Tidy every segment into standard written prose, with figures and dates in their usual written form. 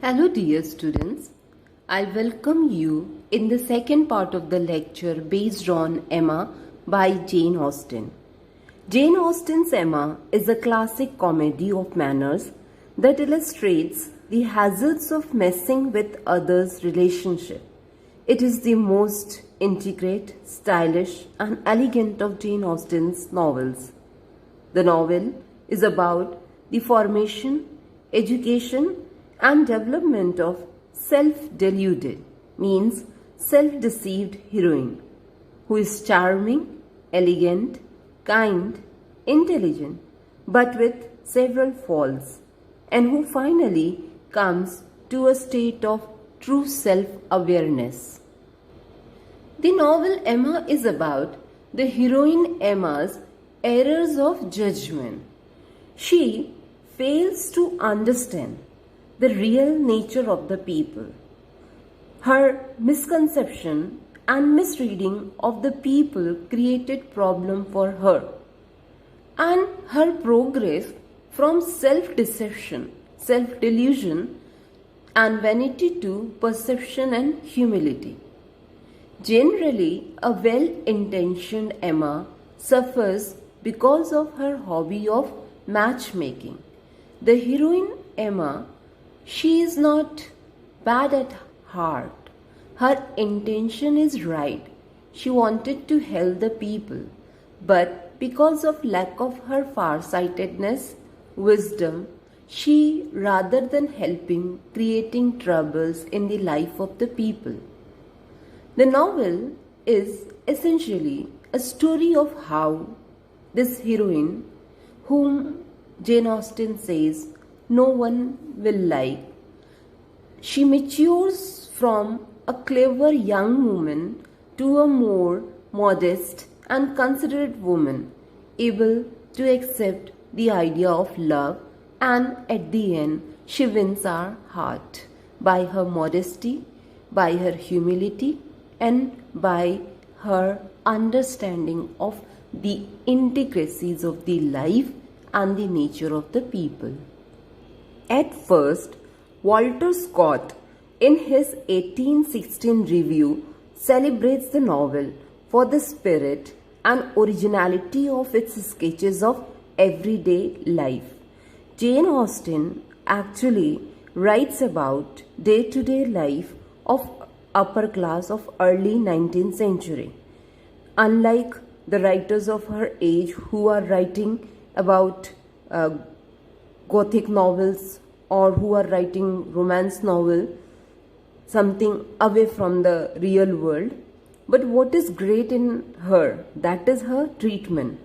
Hello dear students, I welcome you in the second part of the lecture based on Emma by Jane Austen. Jane Austen's Emma is a classic comedy of manners that illustrates the hazards of messing with others' relationship. It is the most intricate, stylish and elegant of Jane Austen's novels. The novel is about the formation, education and development of self-deluded, means self-deceived heroine, who is charming, elegant, kind, intelligent, but with several faults, and who finally comes to a state of true self-awareness. The novel Emma is about the heroine Emma's errors of judgment. She fails to understand the real nature of the people. Her misconception and misreading of the people created problem for her, and her progress from self-deception, self-delusion and vanity to perception and humility. Generally, a well-intentioned Emma suffers because of her hobby of matchmaking. The heroine Emma, she is not bad at heart. Her intention is right. She wanted to help the people. But because of lack of her far-sightedness, wisdom, she, rather than helping, creating troubles in the life of the people. The novel is essentially a story of how this heroine, whom Jane Austen says no one will like, she matures from a clever young woman to a more modest and considerate woman, able to accept the idea of love, and at the end she wins our heart by her modesty, by her humility, and by her understanding of the intricacies of the life and the nature of the people. At first, Walter Scott, in his 1816 review, celebrates the novel for the spirit and originality of its sketches of everyday life. Jane Austen actually writes about day-to-day life of upper class of early 19th century. Unlike the writers of her age who are writing about Gothic novels or who are writing romance novel, something away from the real world. But what is great in her, that is her treatment,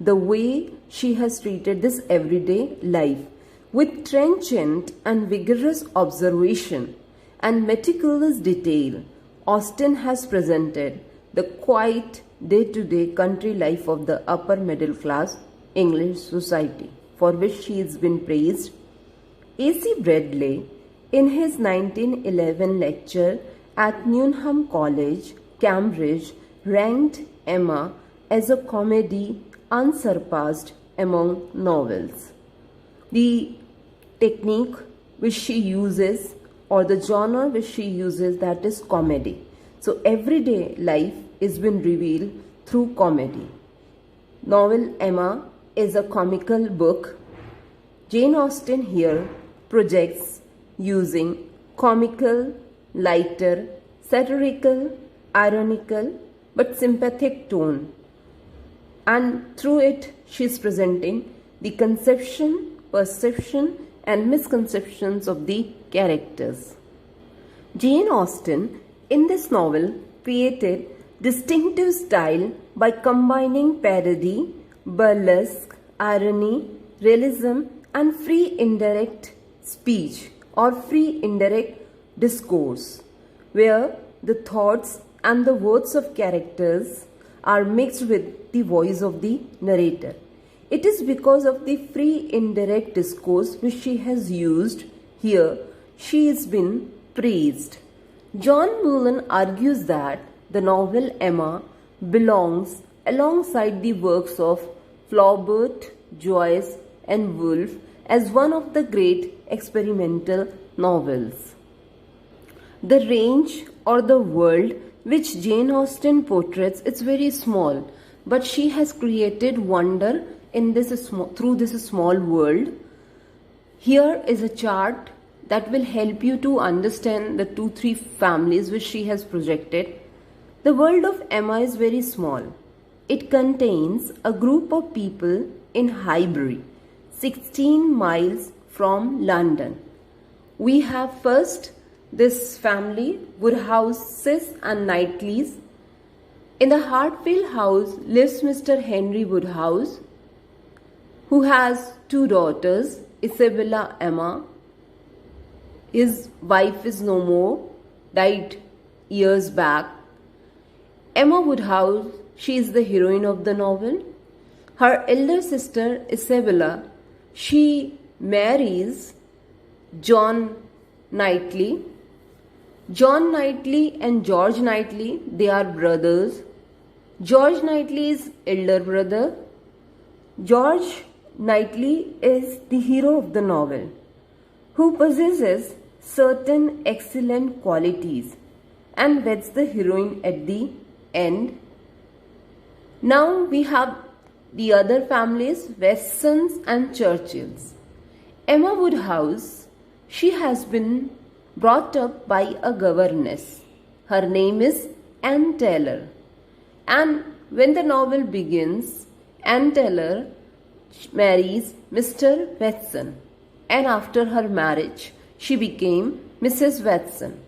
the way she has treated this everyday life with trenchant and vigorous observation and meticulous detail. Austen has presented the quiet day-to-day country life of the upper middle class English society, for which she has been praised. A.C. Bradley, in his 1911 lecture at Newnham College, Cambridge, ranked Emma as a comedy unsurpassed among novels. The technique which she uses, or the genre which she uses, that is comedy. So everyday life is been revealed through comedy. Novel Emma is a comical book. Jane Austen here projects using comical, lighter, satirical, ironical but sympathetic tone, and through it she is presenting the conception, perception and misconceptions of the characters. Jane Austen in this novel created distinctive style by combining parody, burlesque, irony, realism and free indirect speech or free indirect discourse, where the thoughts and the words of characters are mixed with the voice of the narrator. It is because of the free indirect discourse which she has used here, she has been praised. John Mullen argues that the novel Emma belongs alongside the works of Flaubert, Joyce and Woolf as one of the great experimental novels. The range or the world which Jane Austen portrays is very small, but she has created wonder in through this small world. Here is a chart that will help you to understand the 2-3 families which she has projected. The world of Emma is very small. It contains a group of people in Highbury, 16 miles from London. We have first this family, Woodhouses and Knightleys. In the Hartfield house lives Mr. Henry Woodhouse, who has 2 daughters, Isabella Emma. His wife is no more, died years back. Emma Woodhouse, she is the heroine of the novel. Her elder sister Isabella, she marries John Knightley. John Knightley and George Knightley, they are brothers. George Knightley is elder brother. George Knightley is the hero of the novel, who possesses certain excellent qualities and weds the heroine at the end. Now we have the other families, Westons and Churchills. Emma Woodhouse, she has been brought up by a governess. Her name is Anne Taylor. And when the novel begins, Anne Taylor marries Mr. Watson. And after her marriage, she became Mrs. Watson.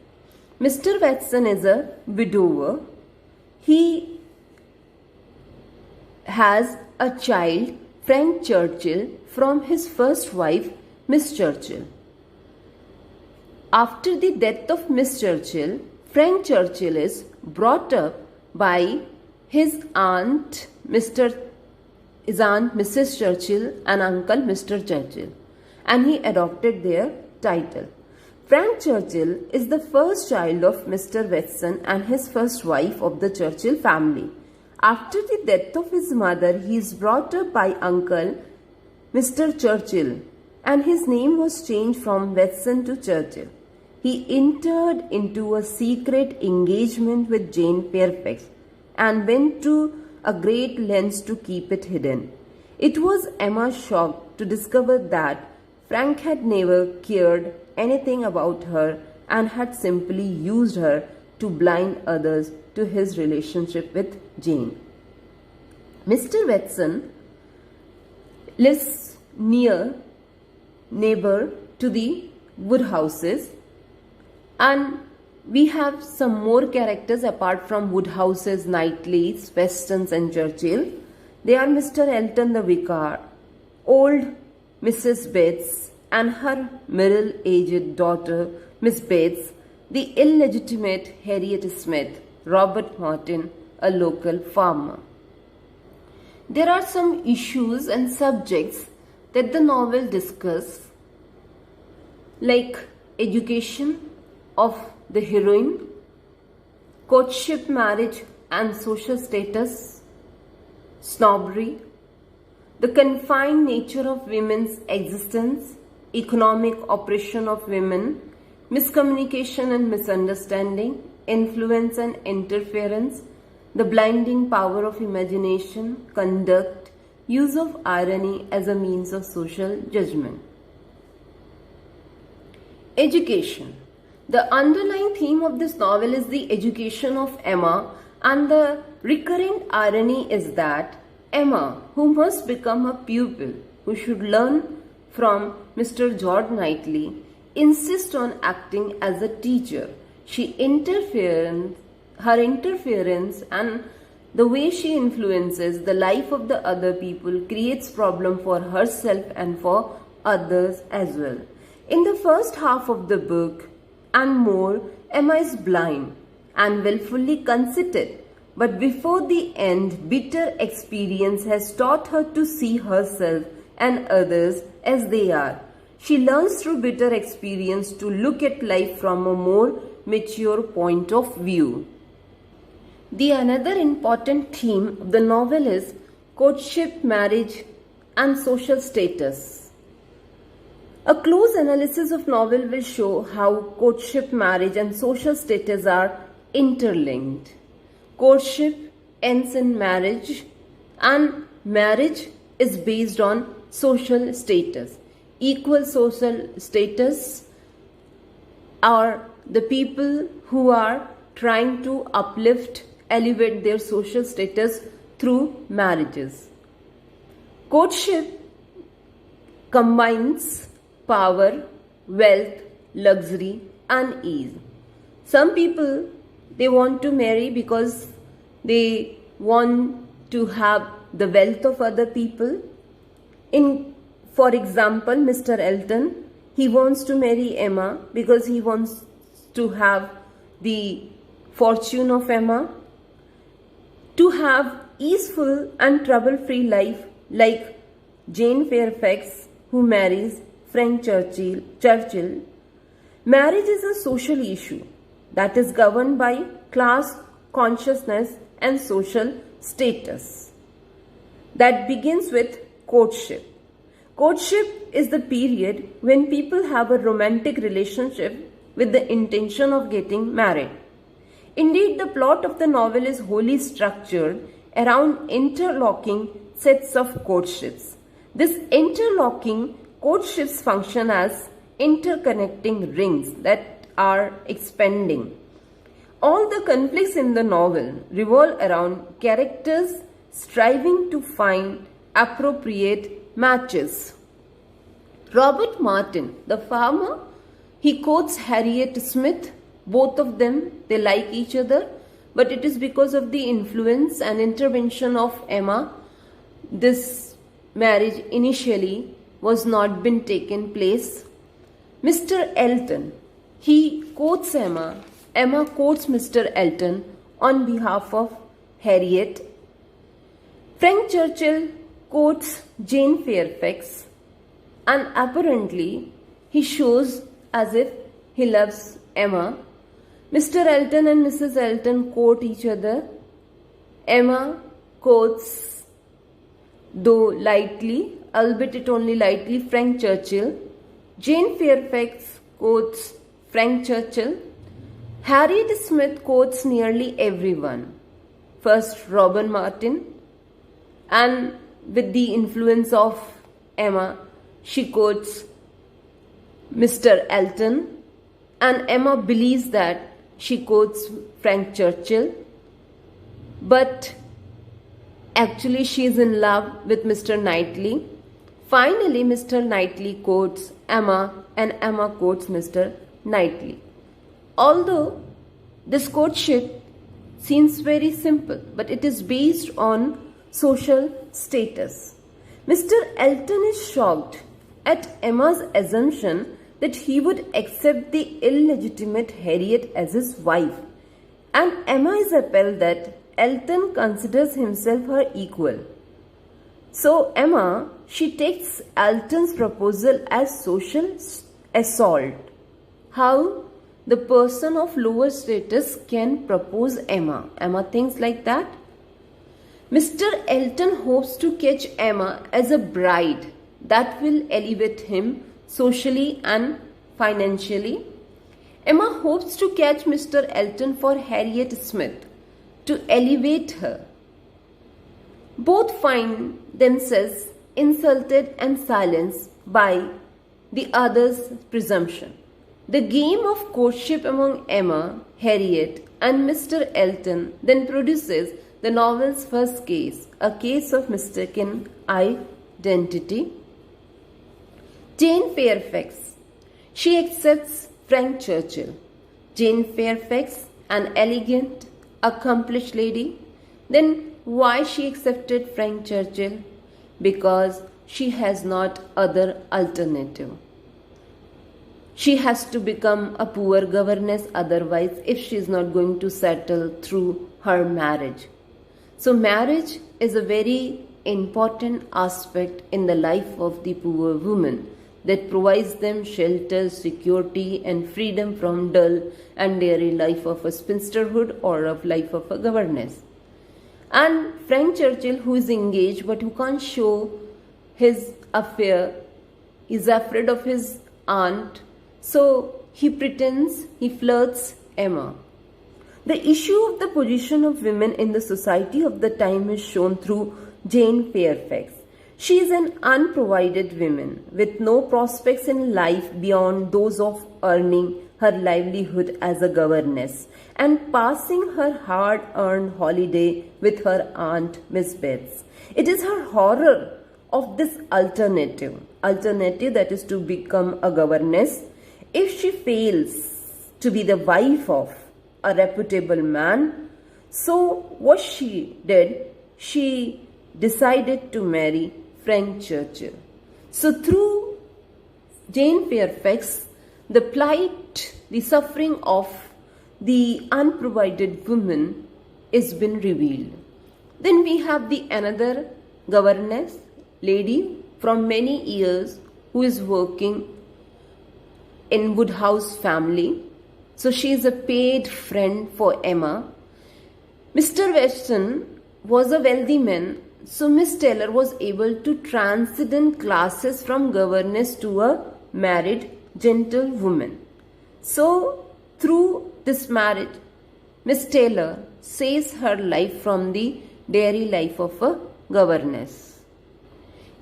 Mr. Watson is a widower. He has a child, Frank Churchill, from his first wife, Miss Churchill. After the death of Miss Churchill, Frank Churchill is brought up by his aunt, Mrs. Churchill, and uncle, Mr. Churchill, and he adopted their title. Frank Churchill is the first child of Mr. Watson and his first wife of the Churchill family. After the death of his mother, he is brought up by uncle, Mr. Churchill, and his name was changed from Watson to Churchill. He entered into a secret engagement with Jane Fairfax and went to a great lengths to keep it hidden. It was Emma's shock to discover that Frank had never cared anything about her and had simply used her to blind others to his relationship with Jane. Mr. Watson lives near neighbor to the Woodhouses, and we have some more characters apart from Woodhouses, Knightleys, Westons and Churchill. They are Mr. Elton the Vicar, old Mrs. Bates and her middle-aged daughter Miss Bates, the illegitimate Harriet Smith, Robert Martin, a local farmer. There are some issues and subjects that the novel discusses, like education of the heroine, courtship, marriage and social status, snobbery, the confined nature of women's existence, economic oppression of women, miscommunication and misunderstanding, influence and interference, the blinding power of imagination, conduct, use of irony as a means of social judgment. Education. The underlying theme of this novel is the education of Emma, and the recurrent irony is that Emma, who must become a pupil, who should learn from Mr. George Knightley, insists on acting as a teacher. Her interference and the way she influences the life of the other people creates problem for herself and for others as well. In the first half of the book and more, Emma is blind and willfully conceited. But before the end, bitter experience has taught her to see herself and others as they are. She learns through bitter experience to look at life from a more mature point of view. The another important theme of the novel is courtship, marriage and social status. A close analysis of novel will show how courtship, marriage and social status are interlinked. Courtship ends in marriage and marriage is based on social status. Equal social status are the people who are trying to uplift, elevate their social status through marriages. Courtship combines power, wealth, luxury and ease. Some people, they want to marry because they want to have the wealth of other people. For example, Mr. Elton, he wants to marry Emma because he wants to have the fortune of Emma, to have easeful and trouble-free life like Jane Fairfax, who marries Frank Churchill. Marriage is a social issue that is governed by class consciousness and social status. That begins with courtship. Courtship is the period when people have a romantic relationship with the intention of getting married. Indeed, the plot of the novel is wholly structured around interlocking sets of courtships. This interlocking courtships function as interconnecting rings that are expanding. All the conflicts in the novel revolve around characters striving to find appropriate matches. Robert Martin, the farmer, he quotes Harriet Smith. Both of them, they like each other, but it is because of the influence and intervention of Emma, this marriage initially was not been taken place. Mr. Elton, he quotes Emma. Emma quotes Mr. Elton on behalf of Harriet. Frank Churchill quotes Jane Fairfax, and apparently he shows as if he loves Emma. Mr. Elton and Mrs. Elton quote each other. Emma quotes, though lightly, albeit it only lightly, Frank Churchill. Jane Fairfax quotes Frank Churchill. Harriet Smith quotes nearly everyone. First Robert Martin, and with the influence of Emma, she quotes Mr. Elton, and Emma believes that she quotes Frank Churchill, but actually she is in love with Mr. Knightley. Finally, Mr. Knightley quotes Emma and Emma quotes Mr. Knightley. Although this courtship seems very simple, but it is based on social status. Mr. Elton is shocked at Emma's assumption that he would accept the illegitimate Harriet as his wife, and Emma is appalled that Elton considers himself her equal. So Emma, she takes Elton's proposal as social assault. How the person of lower status can propose Emma? Emma thinks like that. Mr. Elton hopes to catch Emma as a bride that will elevate him socially and financially. Emma hopes to catch Mr. Elton for Harriet Smith to elevate her. Both find themselves insulted and silenced by the other's presumption. The game of courtship among Emma, Harriet, and Mr. Elton then produces the novel's first case, a case of mistaken identity. Jane Fairfax. She accepts Frank Churchill. Jane Fairfax, an elegant, accomplished lady. Then why she accepted Frank Churchill? Because she has not other alternative. She has to become a poor governess otherwise if she is not going to settle through her marriage. So marriage is a very important aspect in the life of the poor woman that provides them shelter, security and freedom from dull and dreary life of a spinsterhood or of life of a governess. And Frank Churchill, who is engaged but who can't show his affair is afraid of his aunt, so he pretends he flirts Emma. The issue of the position of women in the society of the time is shown through Jane Fairfax. She is an unprovided woman with no prospects in life beyond those of earning her livelihood as a governess and passing her hard-earned holiday with her aunt Miss Betts. It is her horror of this alternative that is to become a governess if she fails to be the wife of a reputable man. So what she did, she decided to marry Frank Churchill. So through Jane Fairfax, the plight, the suffering of the unprovided woman is been revealed. Then we have the another governess, lady from many years who is working in Woodhouse family. So she is a paid friend for Emma. Mr. Weston was a wealthy man, so Miss Taylor was able to transcend classes from governess to a married gentlewoman. So through this marriage, Miss Taylor saves her life from the daily life of a governess.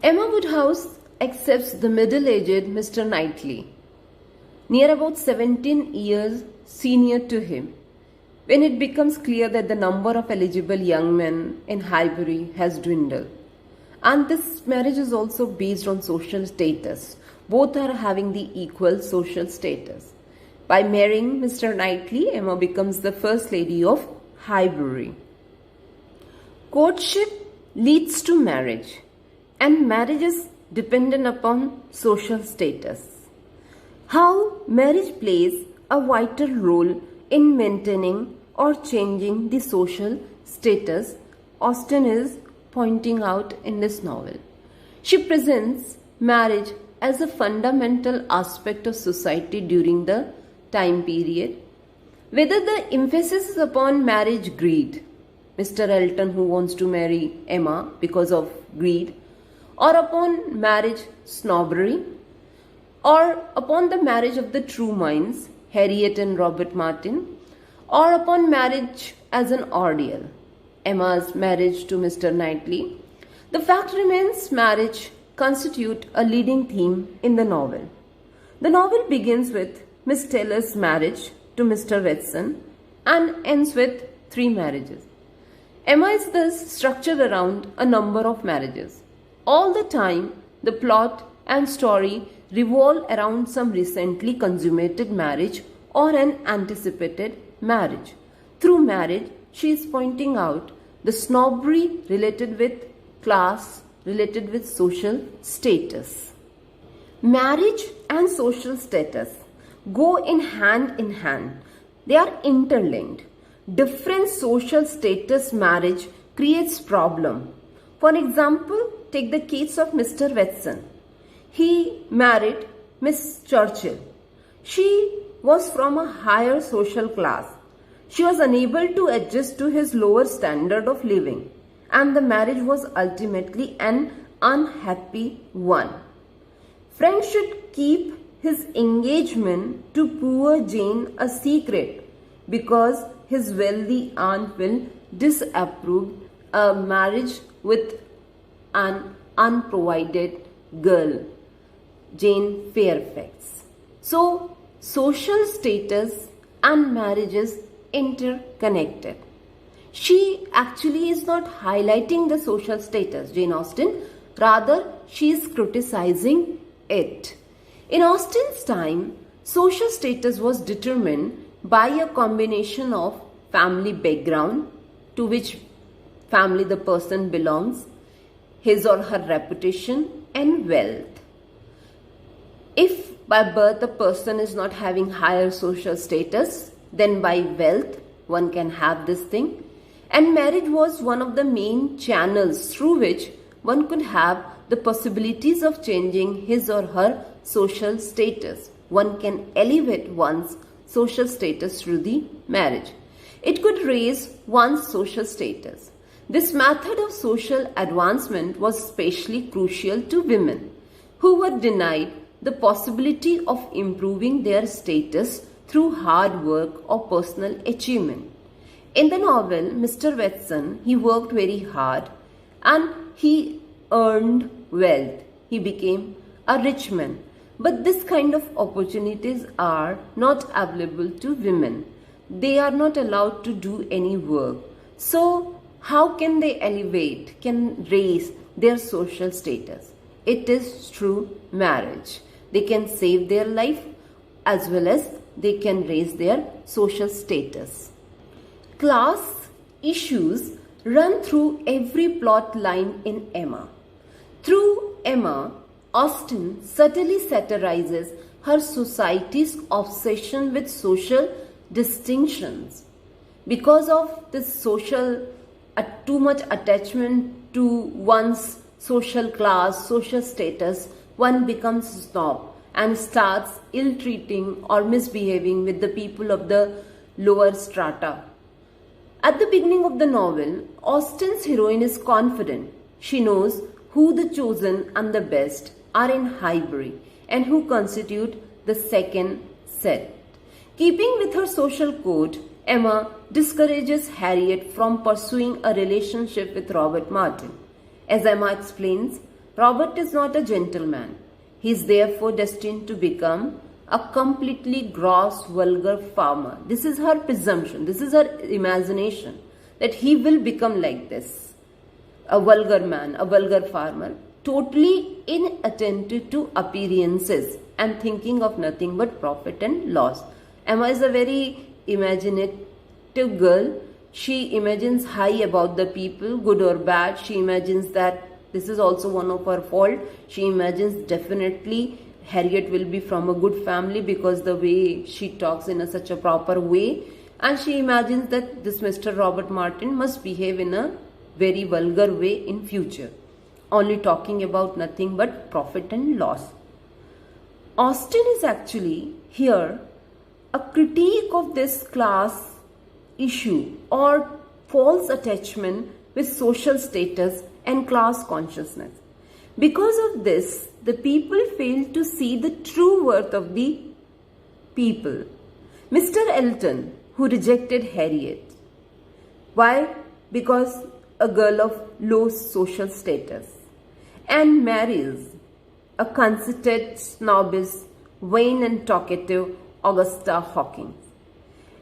Emma Woodhouse accepts the middle-aged Mr. Knightley, near about 17 years senior to him, when it becomes clear that the number of eligible young men in Highbury has dwindled. And this marriage is also based on social status. Both are having the equal social status. By marrying Mr. Knightley, Emma becomes the first lady of Highbury. Courtship leads to marriage, and marriage is dependent upon social status. How marriage plays a vital role in maintaining or changing the social status, Austen is pointing out in this novel. She presents marriage as a fundamental aspect of society during the time period. Whether the emphasis is upon marriage greed, Mr. Elton who wants to marry Emma because of greed, or upon marriage snobbery, or upon the marriage of the true minds, Harriet and Robert Martin, or upon marriage as an ordeal, Emma's marriage to Mr. Knightley, the fact remains marriage constitute a leading theme in the novel. The novel begins with Miss Taylor's marriage to Mr. Watson and ends with 3 marriages. Emma is thus structured around a number of marriages. All the time, the plot and story revolve around some recently consummated marriage or an anticipated marriage. Through marriage, she is pointing out the snobbery related with class, related with social status. Marriage and social status go in hand. They are interlinked. Different social status marriage creates problem. For example, take the case of Mr. Watson. He married Miss Churchill. She was from a higher social class. She was unable to adjust to his lower standard of living, and the marriage was ultimately an unhappy one. Frank should keep his engagement to poor Jane a secret because his wealthy aunt will disapprove a marriage with an unprovided girl, Jane Fairfax. So, social status and marriage is interconnected. She actually is not highlighting the social status, Jane Austen, rather she is criticizing it. In Austen's time, social status was determined by a combination of family background, to which family the person belongs, his or her reputation, and wealth. If by birth a person is not having higher social status, then by wealth one can have this thing. And marriage was one of the main channels through which one could have the possibilities of changing his or her social status. One can elevate one's social status through the marriage. It could raise one's social status. This method of social advancement was especially crucial to women who were denied the possibility of improving their status through hard work or personal achievement. In the novel, Mr. Watson, he worked very hard and he earned wealth. He became a rich man. But this kind of opportunities are not available to women. They are not allowed to do any work. So how can they elevate, can raise their social status? It is through marriage. They can save their life as well as they can raise their social status. Class issues run through every plot line in Emma. Through Emma, Austen subtly satirizes her society's obsession with social distinctions. Because of this too much attachment to one's social class, social status, one becomes snob and starts ill-treating or misbehaving with the people of the lower strata. At the beginning of the novel, Austen's heroine is confident. She knows who the chosen and the best are in Highbury and who constitute the second set. Keeping with her social code, Emma discourages Harriet from pursuing a relationship with Robert Martin. As Emma explains, Robert is not a gentleman. He is therefore destined to become a completely gross, vulgar farmer. This is her presumption, this is her imagination, that he will become like this. A vulgar man, a vulgar farmer, totally inattentive to appearances and thinking of nothing but profit and loss. Emma is a very imaginative girl. She imagines high about the people, good or bad. She imagines that this is also one of her fault. She imagines definitely Harriet will be from a good family because the way she talks in such a proper way. And she imagines that this Mr. Robert Martin must behave in a very vulgar way in future, only talking about nothing but profit and loss. Austen is actually here a critique of this class issue or false attachment with social status and class consciousness. Because of this, the people fail to see the true worth of the people. Mr. Elton, who rejected Harriet. Why? Because a girl of low social status, and marries a conceited, snobbish, vain and talkative Augusta Hawkins.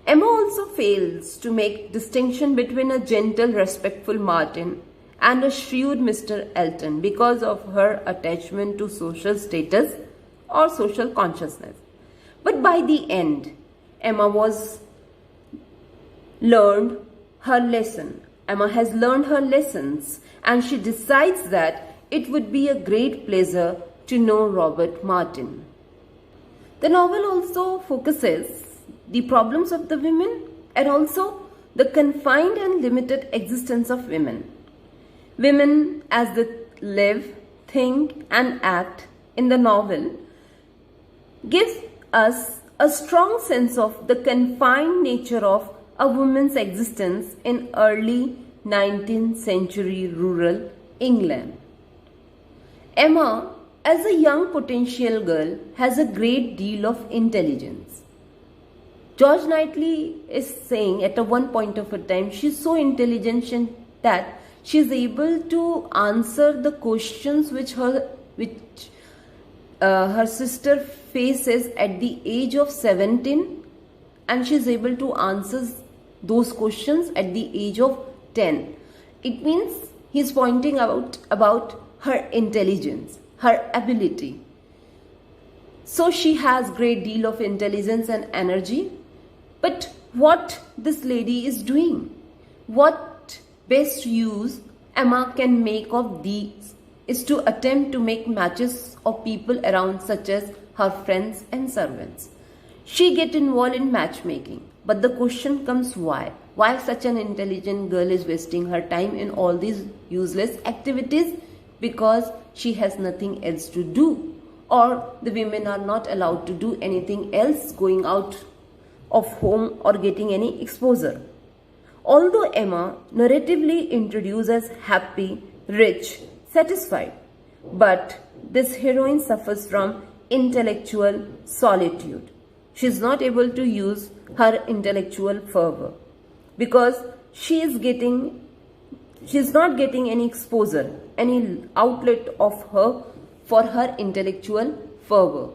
Emma also fails to make distinction between a gentle, respectful Martin and a shrewd Mr. Elton because of her attachment to social status or social consciousness. But by the end, Emma has learned her lesson. Emma has learned her lessons and she decides that it would be a great pleasure to know Robert Martin. The novel also focuses the problems of the women and also the confined and limited existence of women. Women as they live, think and act in the novel gives us a strong sense of the confined nature of a woman's existence in early 19th century rural England. Emma, as a young potential girl, has a great deal of intelligence. George Knightley is saying at one point of a time, she's so intelligent that she is able to answer the questions which her sister faces at the age of 17, and she is able to answer those questions at the age of 10. It means he is pointing out about her intelligence, her ability. So she has great deal of intelligence and energy. But what this lady is doing, what best use Emma can make of these is to attempt to make matches of people around, such as her friends and servants. She gets involved in matchmaking. But the question comes, why? Why such an intelligent girl is wasting her time in all these useless activities? Because she has nothing else to do, or the women are not allowed to do anything else going out of home or getting any exposure. Although Emma narratively introduced as happy, rich, satisfied, but this heroine suffers from intellectual solitude. She is not able to use her intellectual fervor because she is not getting any exposure, any outlet of her for her intellectual fervor.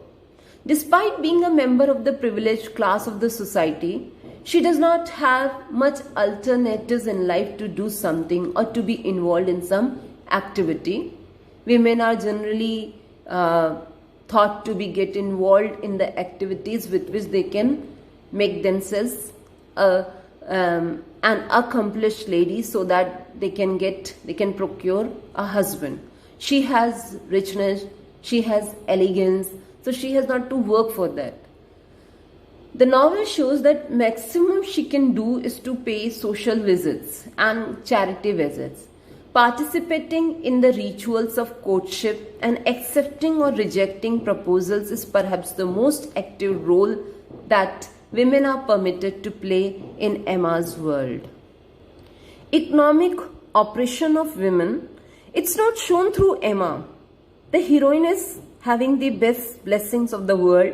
Despite being a member of the privileged class of the society, she does not have much alternatives in life to do something or to be involved in some activity. Women are generally thought to get involved in the activities with which they can make themselves an accomplished lady, so that they can procure a husband. She has richness, she has elegance, so she has not to work for that. The novel shows that maximum she can do is to pay social visits and charity visits, participating in the rituals of courtship, and accepting or rejecting proposals is perhaps the most active role that women are permitted to play in Emma's world. Economic oppression of women, it's not shown through Emma. The heroine is having the best blessings of the world.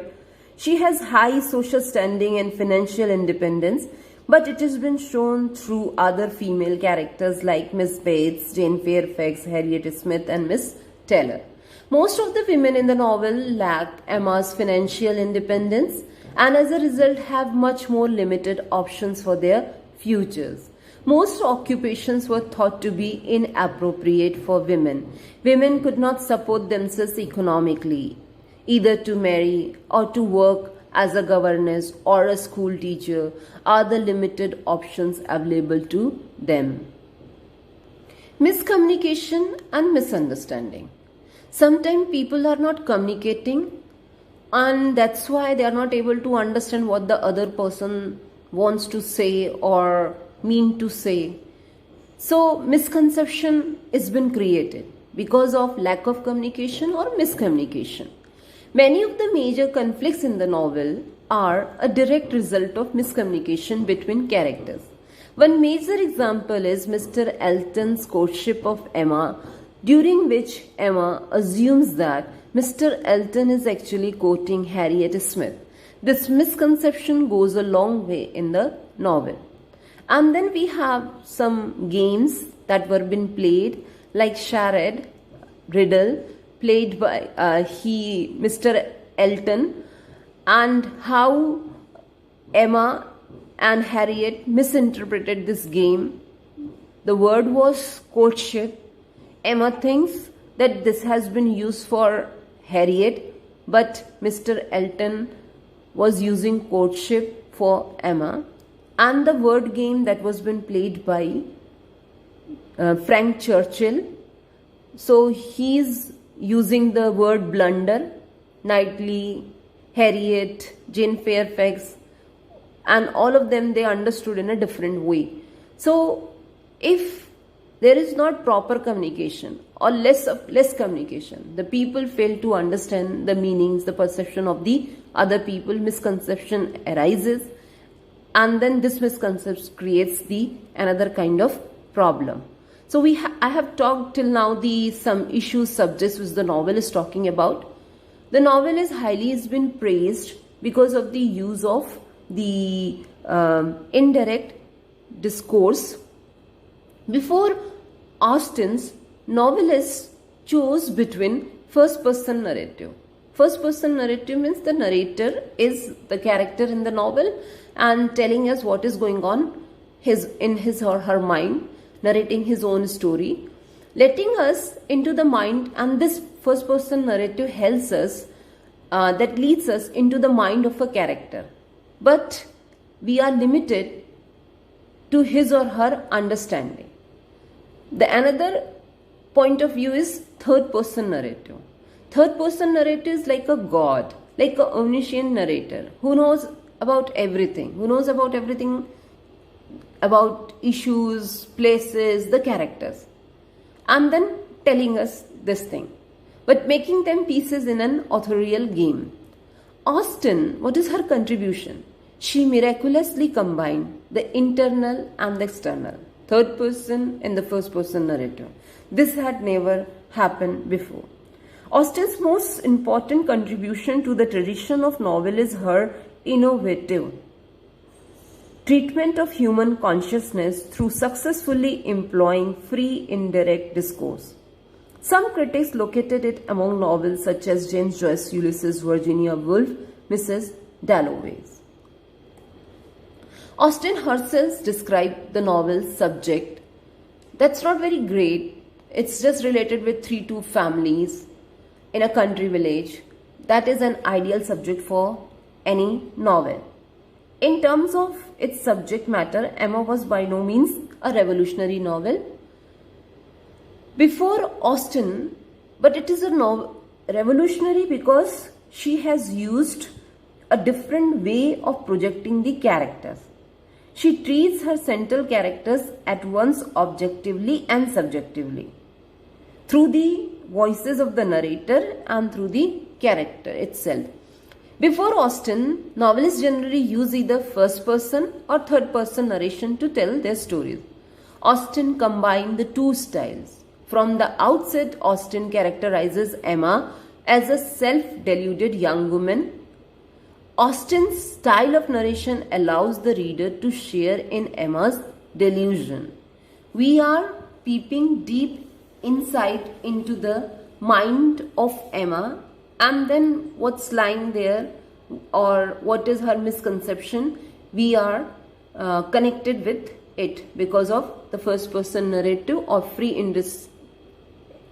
She has high social standing and financial independence, but it has been shown through other female characters like Miss Bates, Jane Fairfax, Harriet Smith, and Miss Taylor. Most of the women in the novel lack Emma's financial independence and as a result have much more limited options for their futures. Most occupations were thought to be inappropriate for women. Women could not support themselves economically, either to marry or to work as a governess or a school teacher are the limited options available to them. Miscommunication and misunderstanding. Sometimes people are not communicating, and that's why they are not able to understand what the other person wants to say or mean to say. So misconception has been created because of lack of communication or miscommunication. Many of the major conflicts in the novel are a direct result of miscommunication between characters. One major example is Mr. Elton's courtship of Emma, during which Emma assumes that Mr. Elton is actually courting Harriet Smith. This misconception goes a long way in the novel. And then we have some games that were being played, like charade, riddle, played by Mr. Elton, and how Emma and Harriet misinterpreted this game. The word was courtship. Emma thinks that this has been used for Harriet, but Mr. Elton was using courtship for Emma. And the word game that was been played by Frank Churchill. So he's using the word blunder, Knightley, Harriet, Jane Fairfax, and all of them they understood in a different way. So if there is not proper communication or less communication, the people fail to understand the meanings, the perception of the other people, misconception arises, and then this misconception creates another kind of problem. So I have talked till now some issues, subjects which the novel is talking about. The novel is has been praised because of the use of the indirect discourse. Before Austen's, novelists chose between first-person narrative. First-person narrative means the narrator is the character in the novel and telling us what is going on in his or her mind, narrating his own story, letting us into the mind, and this first person narrative helps us, that leads us into the mind of a character. But we are limited to his or her understanding. The another point of view is third person narrative. Third person narrative is like a god, like a omniscient narrator who knows about everything, about issues, places, the characters, and then telling us this thing, but making them pieces in an authorial game. Austen, what is her contribution? She miraculously combined the internal and the external, third person and the first person narrative. This had never happened before. Austen's most important contribution to the tradition of novel is her innovative treatment of human consciousness through successfully employing free indirect discourse. Some critics located it among novels such as James Joyce, Ulysses, Virginia Woolf, Mrs. Dalloway's. Austen herself described the novel's subject. That's not very great. It's just related with two families in a country village. That is an ideal subject for any novel. In terms of its subject matter, Emma was by no means a revolutionary novel. Before Austen, but it is a revolutionary because she has used a different way of projecting the characters. She treats her central characters at once objectively and subjectively through the voices of the narrator and through the character itself. Before Austen, novelists generally use either first person or third person narration to tell their stories. Austen combined the two styles. From the outset, Austen characterizes Emma as a self-deluded young woman. Austen's style of narration allows the reader to share in Emma's delusion. We are peeping deep insight into the mind of Emma, and then what's lying there or what is her misconception, we are connected with it because of the first person narrative or free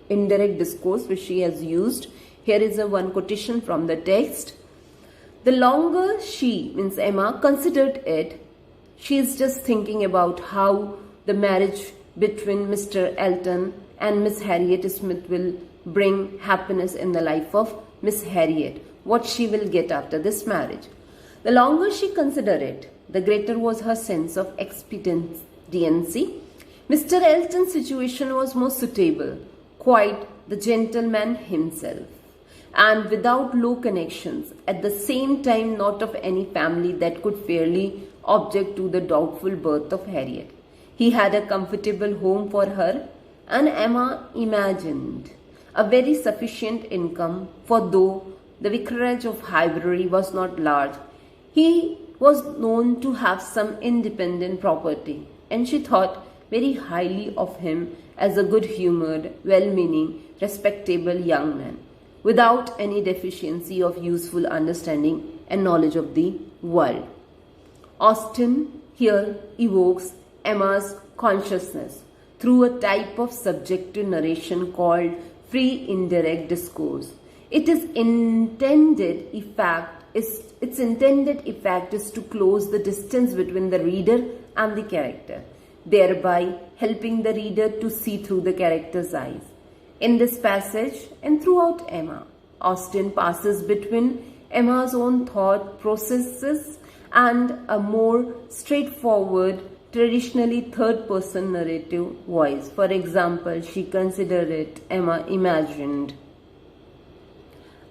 indirect discourse which she has used. Here is one quotation from the text. The longer she, means Emma, considered it, she is just thinking about how the marriage between Mr. Elton and Miss Harriet Smith will bring happiness in the life of Miss Harriet, what she will get after this marriage. The longer she considered it, the greater was her sense of expediency. Mr. Elton's situation was more suitable, quite the gentleman himself, and without low connections, at the same time not of any family that could fairly object to the doubtful birth of Harriet. He had a comfortable home for her, and Emma imagined a very sufficient income, for though the vicarage of Highbury was not large, he was known to have some independent property, and she thought very highly of him as a good-humoured, well-meaning, respectable young man, without any deficiency of useful understanding and knowledge of the world. Austen here evokes Emma's consciousness through a type of subjective narration called free indirect discourse. Its intended effect is to close the distance between the reader and the character, thereby helping the reader to see through the character's eyes. In this passage and throughout Emma, Austen passes between Emma's own thought processes and a more straightforward, traditionally third-person narrative voice. For example, she considered it, Emma imagined.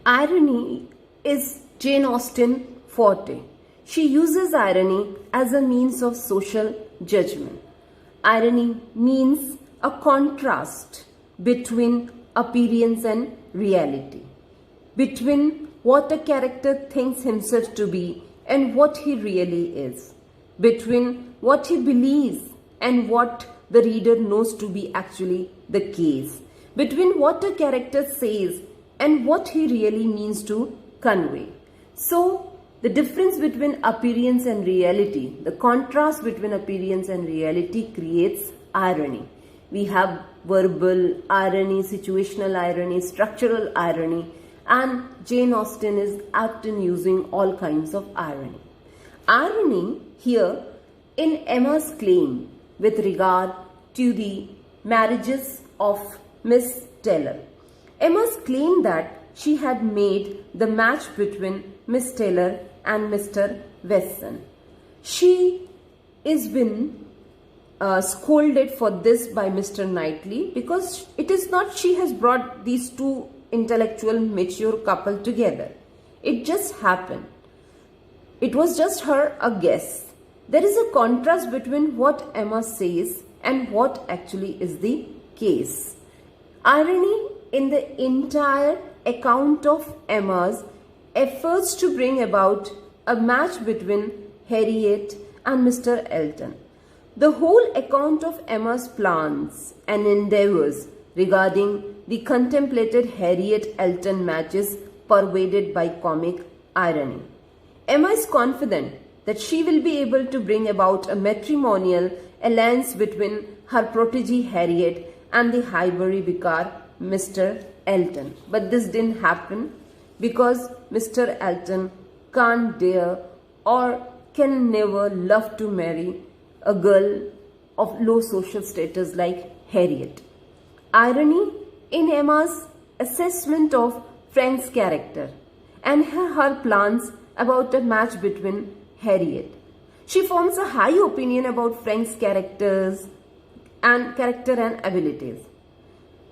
Irony is Jane Austen's forte. She uses irony as a means of social judgment. Irony means a contrast between appearance and reality, between what a character thinks himself to be and what he really is, between what he believes and what the reader knows to be actually the case, between what a character says and what he really means to convey. So, the difference between appearance and reality, the contrast between appearance and reality creates irony. We have verbal irony, situational irony, structural irony, and Jane Austen is apt in using all kinds of irony. Irony here in Emma's claim with regard to the marriages of Miss Taylor. Emma's claim that she had made the match between Miss Taylor and Mr. Weston. She is been scolded for this by Mr. Knightley because it is not she has brought these two intellectual mature couple together. It just happened. It was just her a guess. There is a contrast between what Emma says and what actually is the case. Irony in the entire account of Emma's efforts to bring about a match between Harriet and Mr. Elton. The whole account of Emma's plans and endeavors regarding the contemplated Harriet Elton match is pervaded by comic irony. Emma is confident that she will be able to bring about a matrimonial alliance between her protégée Harriet and the Highbury vicar Mr. Elton. But this didn't happen because Mr. Elton can't dare or can never love to marry a girl of low social status like Harriet. Irony in Emma's assessment of Frank's character and her plans about a match between Harriet. She forms a high opinion about Frank's character and abilities.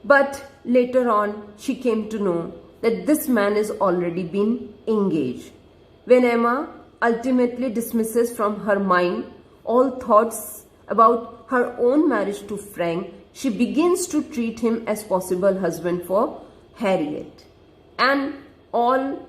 But later on, she came to know that this man is already been engaged. When Emma ultimately dismisses from her mind all thoughts about her own marriage to Frank, she begins to treat him as possible husband for Harriet. And all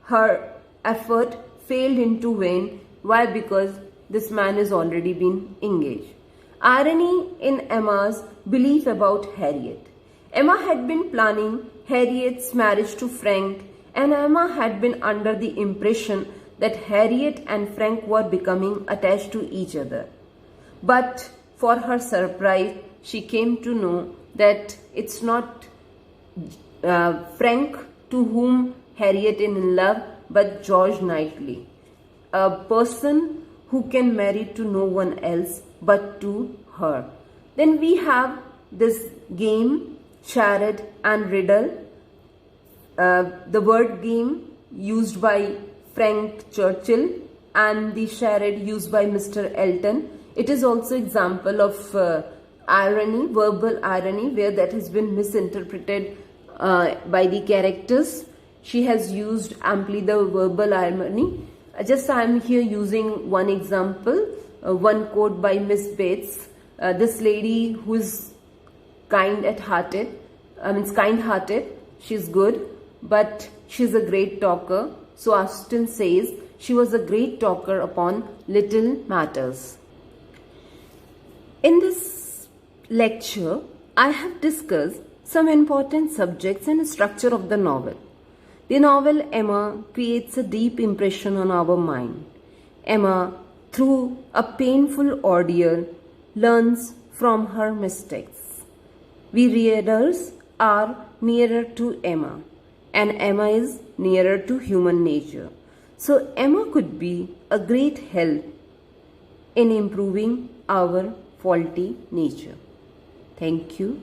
her effort failed into vain. Why? Because this man is already been engaged. Irony in Emma's belief about Harriet. Emma had been planning Harriet's marriage to Frank, and Emma had been under the impression that Harriet and Frank were becoming attached to each other. But for her surprise, she came to know that it's not Frank to whom Harriet is in love, but George Knightley, a person who can marry to no one else but to her. Then we have this game, charade and riddle. The word game used by Frank Churchill and the charade used by Mr. Elton. It is also example of irony, verbal irony, where that has been misinterpreted by the characters. She has used amply the verbal irony. Just I am here using one example, one quote by Miss Bates. This lady who is kind-hearted, she's good, but she's a great talker. So Austen says she was a great talker upon little matters. In this lecture, I have discussed some important subjects and structure of the novel. The novel Emma creates a deep impression on our mind. Emma, through a painful ordeal, learns from her mistakes. We readers are nearer to Emma, and Emma is nearer to human nature. So Emma could be a great help in improving our faulty nature. Thank you.